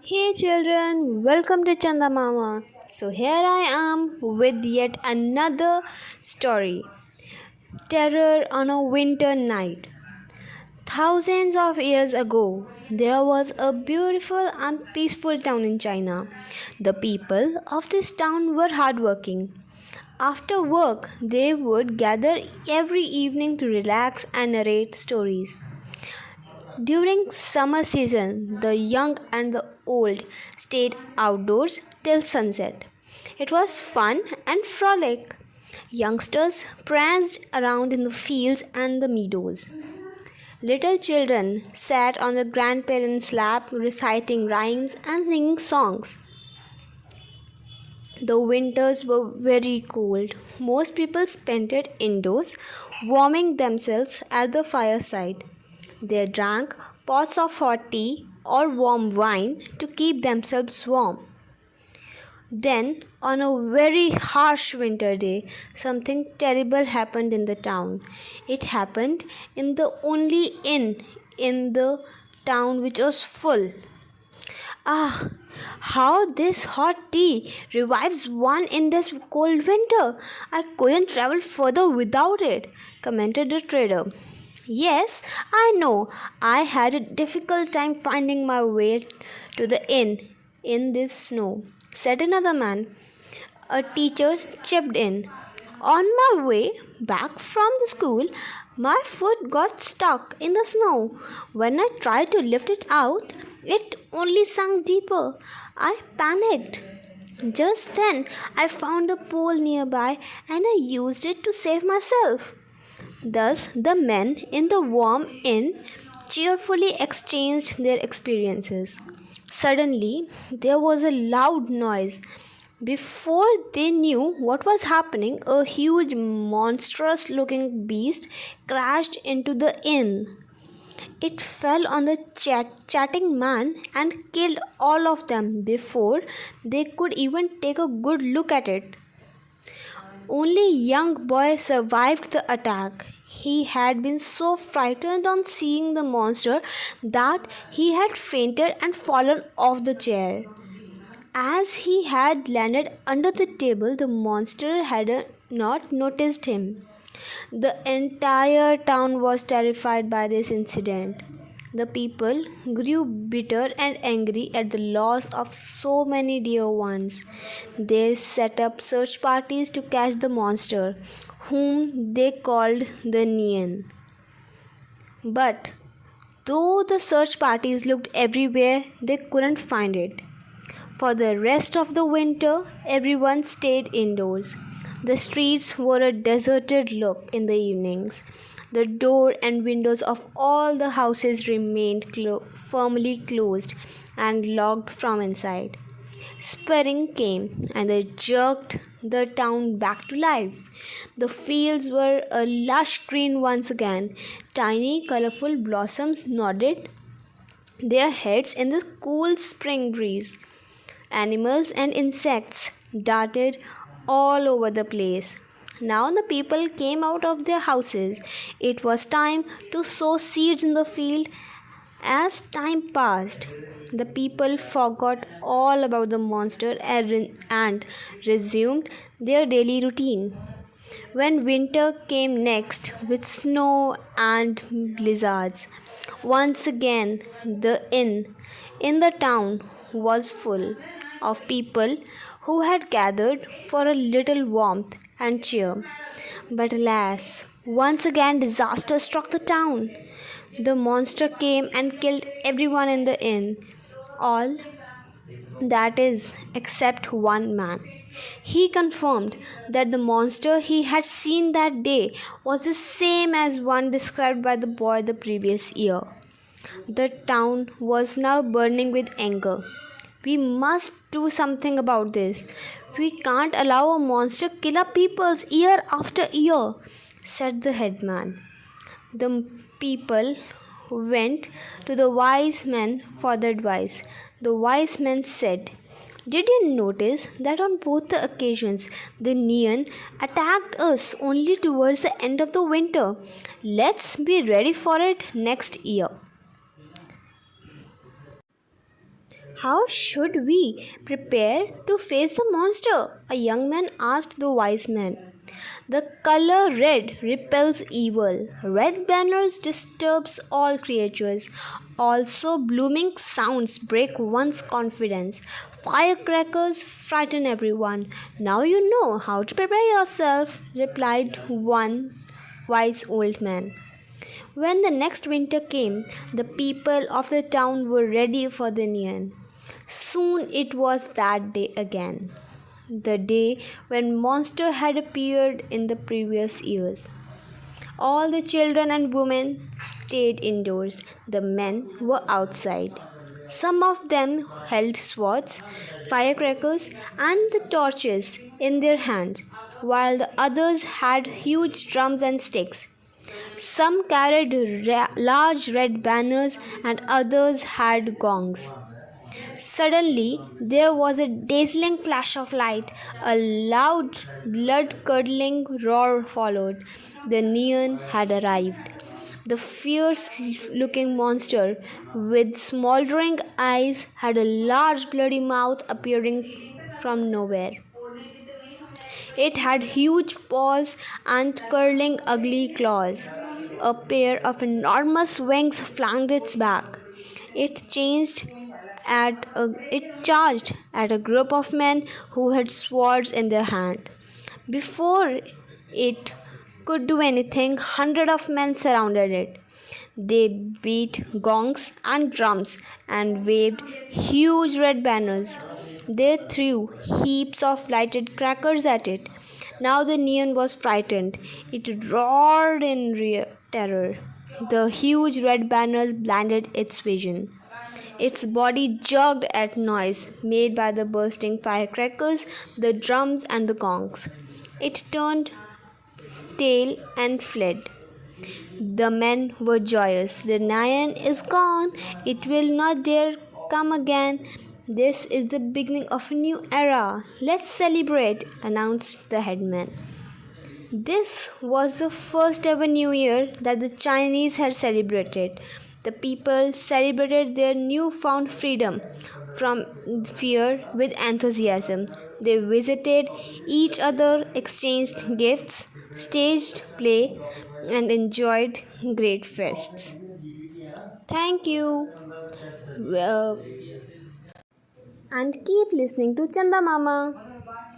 Hey children, welcome to Chandamama. So here I am with yet another story. Terror on a winter night. Thousands of years ago, there was a beautiful and peaceful town in China. The people of this town were hardworking. After work, they would gather every evening to relax and narrate stories. During summer season, the young and the old stayed outdoors till sunset. It was fun and frolic. Youngsters pranced around in the fields and the meadows. Little children sat on the grandparents' lap reciting rhymes and singing songs. The winters were very cold. Most people spent it indoors, warming themselves at the fireside. They drank pots of hot tea or warm wine to keep themselves warm. Then, on a very harsh winter day, something terrible happened in the town. It happened in the only inn in the town which was full. Ah, how this hot tea revives one in this cold winter. I couldn't travel further without it, commented the trader. Yes, I know. I had a difficult time finding my way to the inn in this snow, said another man. A teacher chipped in. On my way back from the school, my foot got stuck in the snow. When I tried to lift it out, it only sank deeper. I panicked. Just then, I found a pole nearby and I used it to save myself. Thus, the men in the warm inn cheerfully exchanged their experiences. Suddenly, there was a loud noise. Before they knew what was happening, a huge, monstrous looking beast crashed into the inn. It fell on the chatting man and killed all of them before they could even take a good look at it. Only young boy survived the attack. He had been so frightened on seeing the monster that he had fainted and fallen off the chair. As he had landed under the table, the monster had not noticed him. The entire town was terrified by this incident. The people grew bitter and angry at the loss of so many dear ones. They set up search parties to catch the monster, whom they called the Neon. But though the search parties looked everywhere, they couldn't find it. For the rest of the winter, everyone stayed indoors. The streets wore a deserted look in the evenings. The door and windows of all the houses remained firmly closed and locked from inside. Spring came and they jerked the town back to life. The fields were a lush green once again. Tiny, colorful blossoms nodded their heads in the cool spring breeze. Animals and insects darted all over the place. Now the people came out of their houses. It was time to sow seeds in the field. As time passed, the people forgot all about the monster and resumed their daily routine. When winter came next with snow and blizzards, once again the inn in the town was full of people who had gathered for a little warmth and cheer. But alas, once again disaster struck the town. The monster came and killed everyone in the inn, all that is, except one man. He confirmed that the monster he had seen that day was the same as one described by the boy the previous year. The town was now burning with anger. We must do something about this. We can't allow a monster kill our peoples year after year, said the headman. The people went to the wise men for the advice. The wise men said, did you notice that on both the occasions the Neon attacked us only towards the end of the winter? Let's be ready for it next year. How should we prepare to face the monster? A young man asked the wise man. The color red repels evil. Red banners disturbs all creatures. Also, blooming sounds break one's confidence. Firecrackers frighten everyone. Now you know how to prepare yourself, replied one wise old man. When the next winter came, the people of the town were ready for the neon. Soon it was that day again, the day when monster had appeared in the previous years. All the children and women stayed indoors. The men were outside. Some of them held swords, firecrackers, and the torches in their hands, while the others had huge drums and sticks. Some carried large red banners and others had gongs. Suddenly, there was a dazzling flash of light. A loud, blood curdling roar followed. The neon had arrived. The fierce looking monster with smoldering eyes had a large bloody mouth appearing from nowhere. It had huge paws and curling ugly claws. A pair of enormous wings flanked its back. It charged at a group of men who had swords in their hand. Before it could do anything, hundreds of men surrounded it. They beat gongs and drums and waved huge red banners. They threw heaps of lighted crackers at it. Now the neon was frightened. It roared in terror. The huge red banners blinded its vision. Its body jerked at noise made by the bursting firecrackers, the drums, and the gongs. It turned tail and fled. The men were joyous. The lion is gone. It will not dare come again. This is the beginning of a new era. Let's celebrate, announced the headman. This was the first ever New Year that the Chinese had celebrated. The people celebrated their newfound freedom from fear with enthusiasm. They visited each other, exchanged gifts, staged play, and enjoyed great feasts. Thank you. Uh, and keep listening to Chandamama.